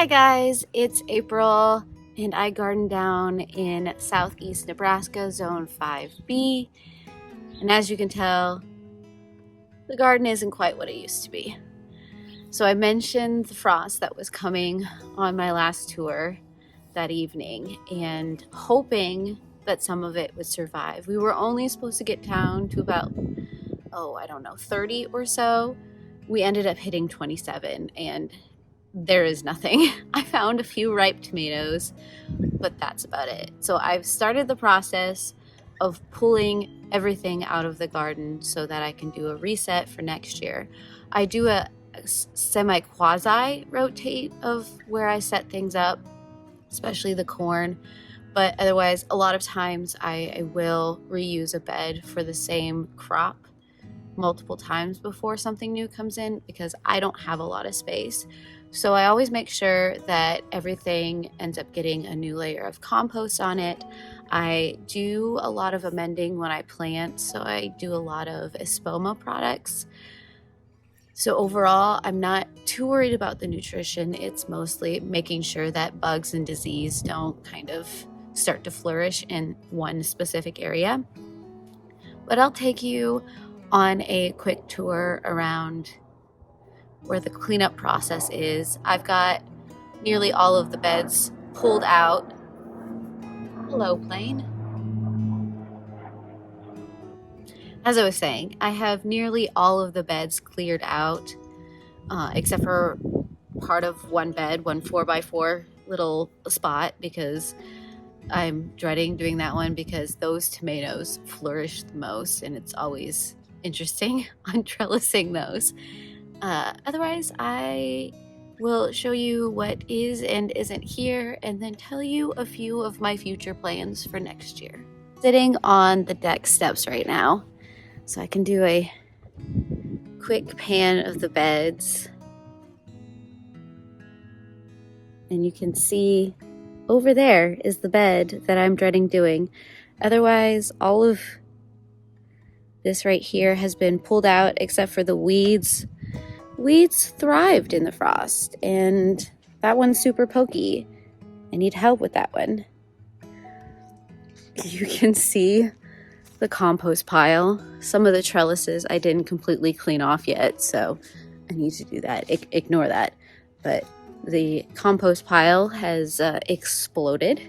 Hi guys, it's April and I garden down in southeast Nebraska, zone 5B. And as you can tell, the garden isn't quite what it used to be. So I mentioned the frost that was coming on my last tour that evening and hoping that some of it would survive. We were only supposed to get down to about, 30 or so. We ended up hitting 27 and there is nothing. I found a few ripe tomatoes, but that's about it. So I've started the process of pulling everything out of the garden so that I can do a reset for next year. I do a semi-quasi rotate of where I set things up, especially the corn, but otherwise a lot of times I will reuse a bed for the same crop multiple times before something new comes in because I don't have a lot of space. So I always make sure that everything ends up getting a new layer of compost on it. I do a lot of amending when I plant, so I do a lot of espoma products. So overall, I'm not too worried about the nutrition. It's mostly making sure that bugs and disease don't kind of start to flourish in one specific area. But I'll take you on a quick tour around where the cleanup process is. I've got nearly all of the beds pulled out. Hello, plane. As I was saying, I have nearly all of the beds cleared out, except for part of one bed, one 4x4 little spot, because I'm dreading doing that one because those tomatoes flourish the most and it's always interesting on trellising those. Otherwise, I will show you what is and isn't here and then tell you a few of my future plans for next year. Sitting on the deck steps right now, so I can do a quick pan of the beds. And you can see over there is the bed that I'm dreading doing. Otherwise, all of this right here has been pulled out except for the weeds. Weeds thrived in the frost, and that one's super pokey. I need help with that one. You can see the compost pile. Some of the trellises I didn't completely clean off yet, so I need to do that. Ignore that. But the compost pile has exploded.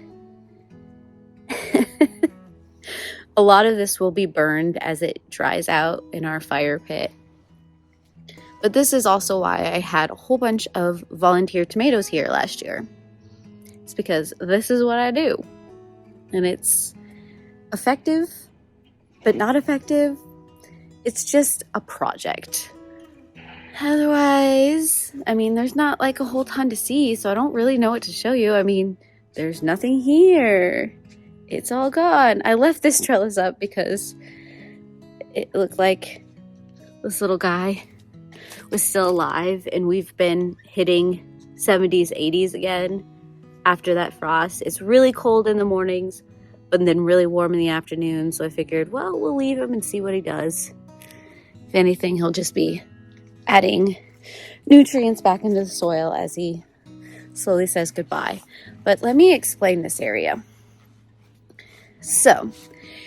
A lot of this will be burned as it dries out in our fire pit. But this is also why I had a whole bunch of volunteer tomatoes here last year. It's because this is what I do. And it's effective, but not effective. It's just a project. Otherwise, there's not like a whole ton to see, so I don't really know what to show you. There's nothing here. It's all gone. I left this trellis up because it looked like this little guy was still alive, and we've been hitting 70s, 80s again after that frost. It's really cold in the mornings, but then really warm in the afternoon, so I figured, well, we'll leave him and see what he does. If anything, he'll just be adding nutrients back into the soil as he slowly says goodbye. But let me explain this area. So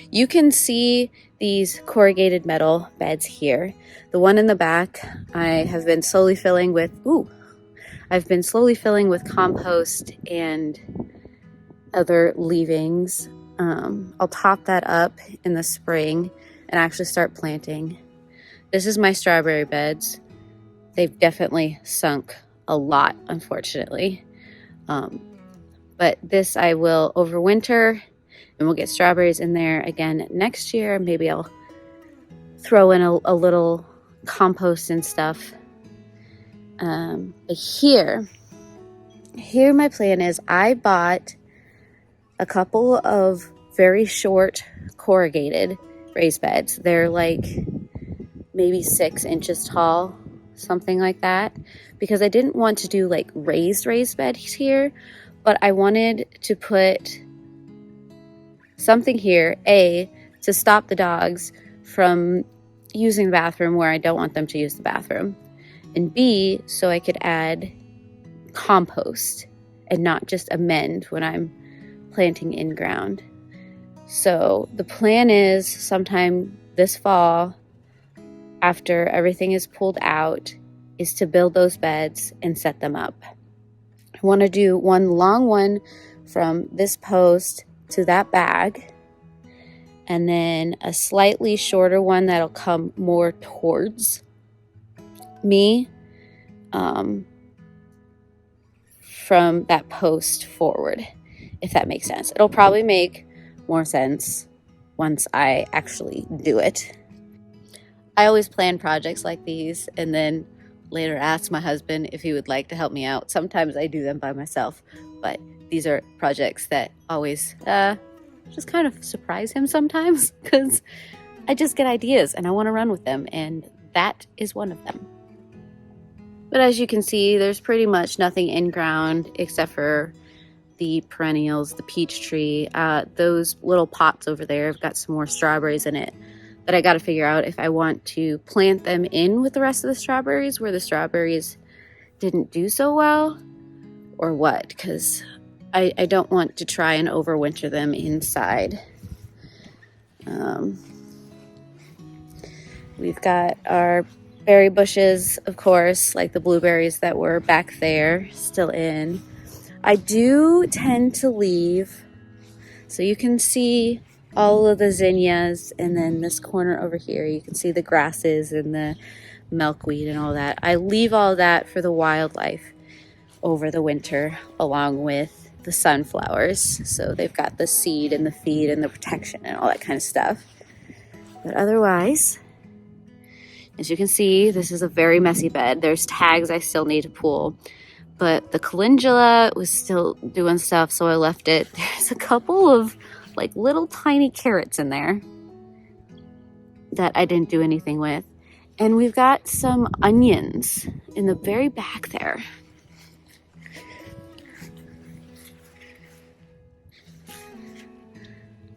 you can see these corrugated metal beds here. The one in the back I have been slowly filling with compost and other leavings. I'll top that up in the spring and actually start planting. This is my strawberry beds. They've definitely sunk a lot, unfortunately. But this I will overwinter, and we'll get strawberries in there again next year. Maybe I'll throw in a little compost and stuff. But here my plan is I bought a couple of very short corrugated raised beds. They're like maybe 6 inches tall, something like that, because I didn't want to do like raised beds here, but I wanted to put something here, A, to stop the dogs from using the bathroom where I don't want them to use the bathroom, and B, so I could add compost and not just amend when I'm planting in ground. So the plan is sometime this fall, after everything is pulled out, is to build those beds and set them up. I want to do one long one from this post to that bag, and then a slightly shorter one that'll come more towards me from that post forward, if that makes sense. It'll probably make more sense once I actually do it. I always plan projects like these and then later ask my husband if he would like to help me out. Sometimes I do them by myself, but these are projects that always just kind of surprise him sometimes, because I just get ideas and I want to run with them, and that is one of them. But as you can see, there's pretty much nothing in ground except for the perennials, the peach tree. Those little pots over there have got some more strawberries in it that I got to figure out if I want to plant them in with the rest of the strawberries where the strawberries didn't do so well, or what, because I don't want to try and overwinter them inside. We've got our berry bushes, of course, like the blueberries that were back there, still in. I do tend to leave, so you can see all of the zinnias, and then this corner over here, you can see the grasses and the milkweed and all that. I leave all that for the wildlife over the winter, along with the sunflowers. So they've got the seed and the feed and the protection and all that kind of stuff. But otherwise, as you can see, this is a very messy bed. There's tags I still need to pull, but the calendula was still doing stuff, so I left it. There's a couple of like little tiny carrots in there that I didn't do anything with. And we've got some onions in the very back there.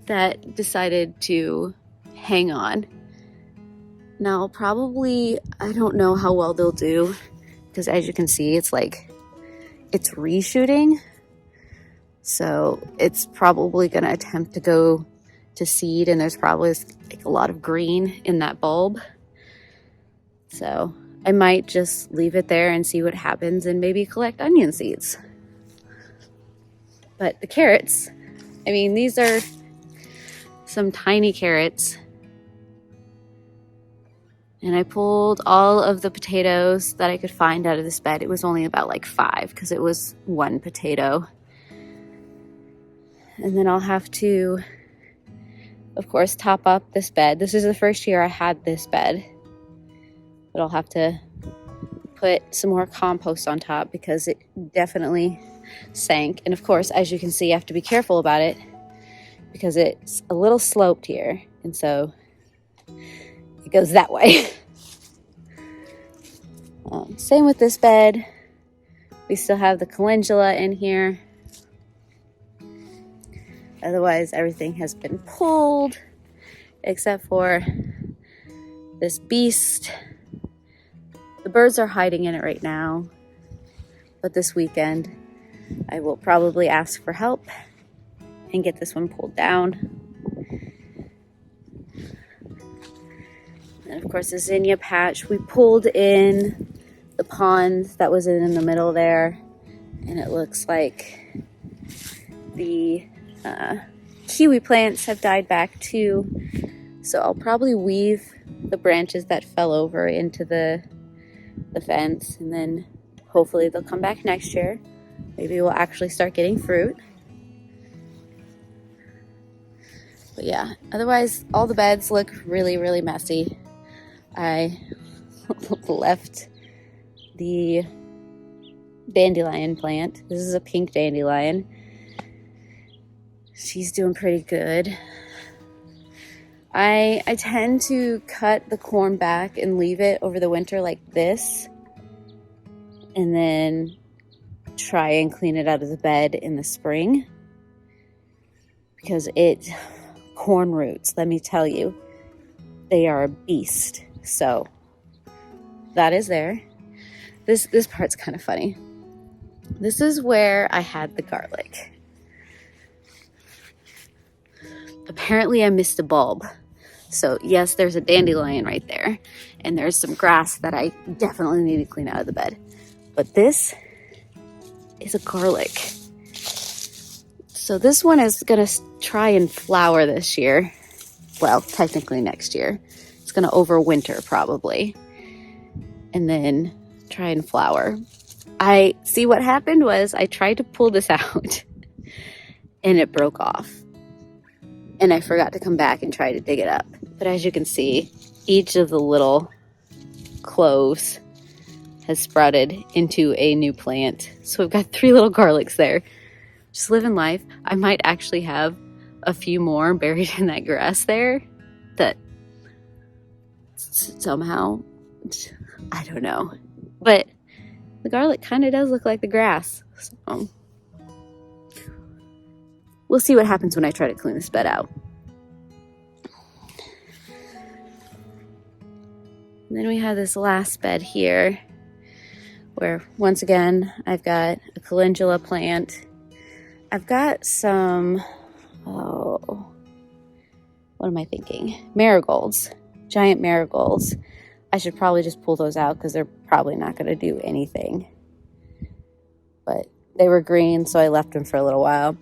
That decided to hang on. Now, probably, I don't know how well they'll do, because as you can see, it's reshooting. So it's probably going to attempt to go to seed, and there's probably like a lot of green in that bulb. So I might just leave it there and see what happens and maybe collect onion seeds. But the carrots, I mean, these are some tiny carrots. And I pulled all of the potatoes that I could find out of this bed. It was only about like 5 because it was one potato. And then I'll have to, of course, top up this bed. This is the first year I had this bed. But I'll have to put some more compost on top because it definitely sank. And of course, as you can see, I have to be careful about it because it's a little sloped here. And so it goes that way. Same with this bed. We still have the calendula in here. Otherwise, everything has been pulled except for this beast. The birds are hiding in it right now, but this weekend I will probably ask for help and get this one pulled down. And of course, the zinnia patch, we pulled in the pond that was in the middle there, and it looks like the kiwi plants have died back too. So I'll probably weave the branches that fell over into the fence, and then hopefully they'll come back next year. Maybe we'll actually start getting fruit. But yeah, otherwise all the beds look really, really messy. I left the dandelion plant. This is a pink dandelion. She's doing pretty good. I tend to cut the corn back and leave it over the winter like this, and then try and clean it out of the bed in the spring, because corn roots, let me tell you, they are a beast. So that is there. This part's kind of funny. This is where I had the garlic. Apparently I missed a bulb. So yes, there's a dandelion right there, and there's some grass that I definitely need to clean out of the bed. But this is a garlic. So this one is gonna try and flower this year. Well, technically next year. It's gonna overwinter probably, and then try and flower. I see what happened was I tried to pull this out and it broke off. And I forgot to come back and try to dig it up. But as you can see, each of the little cloves has sprouted into a new plant. So we've got 3 little garlics there. Just living life. I might actually have a few more buried in that grass there that somehow, I don't know. But the garlic kind of does look like the grass. So we'll see what happens when I try to clean this bed out. And then we have this last bed here where once again I've got a calendula plant. I've got some, what am I thinking? Marigolds, giant marigolds. I should probably just pull those out because they're probably not going to do anything. But they were green, so I left them for a little while.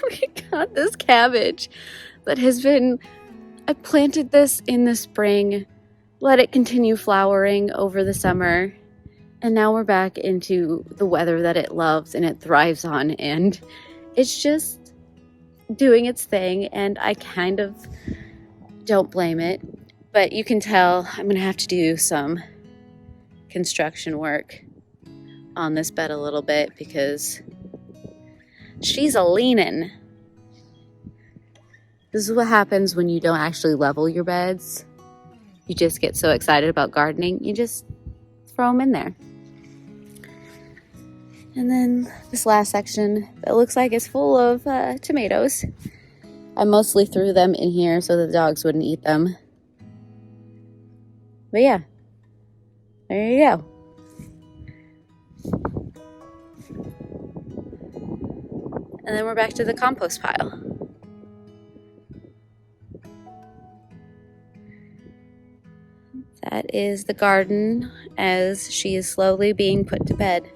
We got this cabbage that has been, I planted this in the spring, let it continue flowering over the summer, and now we're back into the weather that it loves and it thrives on, and it's just doing its thing, and I kind of don't blame it. But you can tell I'm going to have to do some construction work on this bed a little bit because she's a leanin'. This is what happens when you don't actually level your beds. You just get so excited about gardening, you just throw them in there. And then this last section that looks like it's full of tomatoes. I mostly threw them in here so the dogs wouldn't eat them. But yeah, there you go. And then we're back to the compost pile. That is the garden as she is slowly being put to bed.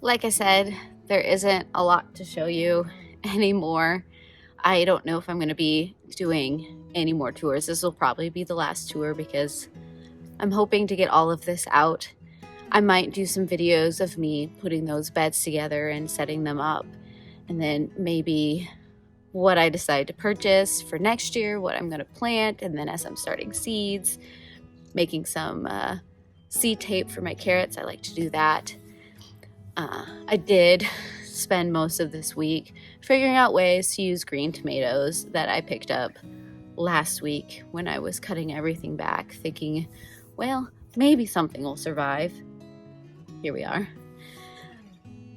Like I said, there isn't a lot to show you anymore. I don't know if I'm going to be doing any more tours. This will probably be the last tour because I'm hoping to get all of this out. I might do some videos of me putting those beds together and setting them up, and then maybe what I decide to purchase for next year, what I'm going to plant, and then as I'm starting seeds, making some seed tape for my carrots. I like to do that. I did spend most of this week figuring out ways to use green tomatoes that I picked up last week when I was cutting everything back, thinking, well, maybe something will survive. Here we are.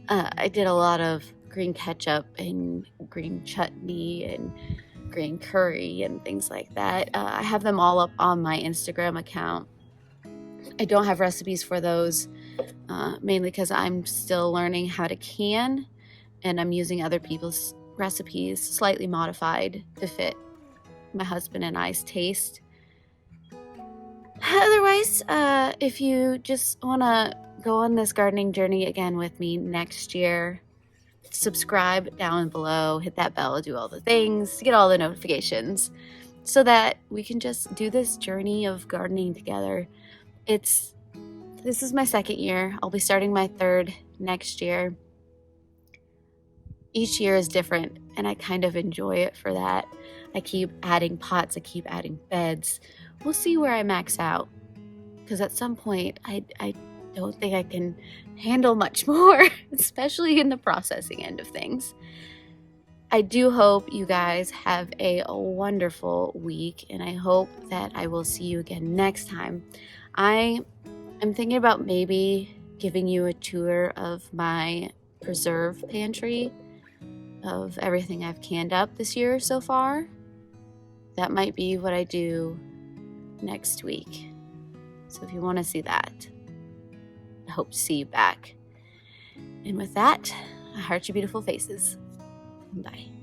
I did a lot of green ketchup and green chutney and green curry and things like that. I have them all up on my Instagram account. I don't have recipes for those, mainly because I'm still learning how to can, and I'm using other people's recipes slightly modified to fit my husband and I's taste. Otherwise, if you just want to go on this gardening journey again with me next year, subscribe down below, hit that bell, do all the things, get all the notifications so that we can just do this journey of gardening together. This is my 2nd year. I'll be starting my 3rd next year. Each year is different, and I kind of enjoy it for that. I keep adding pots, I keep adding beds. We'll see where I max out, because at some point I don't think I can handle much more, especially in the processing end of things. I do hope you guys have a wonderful week, and I hope that I will see you again next time. I'm thinking about maybe giving you a tour of my preserve pantry of everything I've canned up this year so far. That might be what I do next week. So if you want to see that, I hope to see you back. And with that, I heart your beautiful faces. Bye.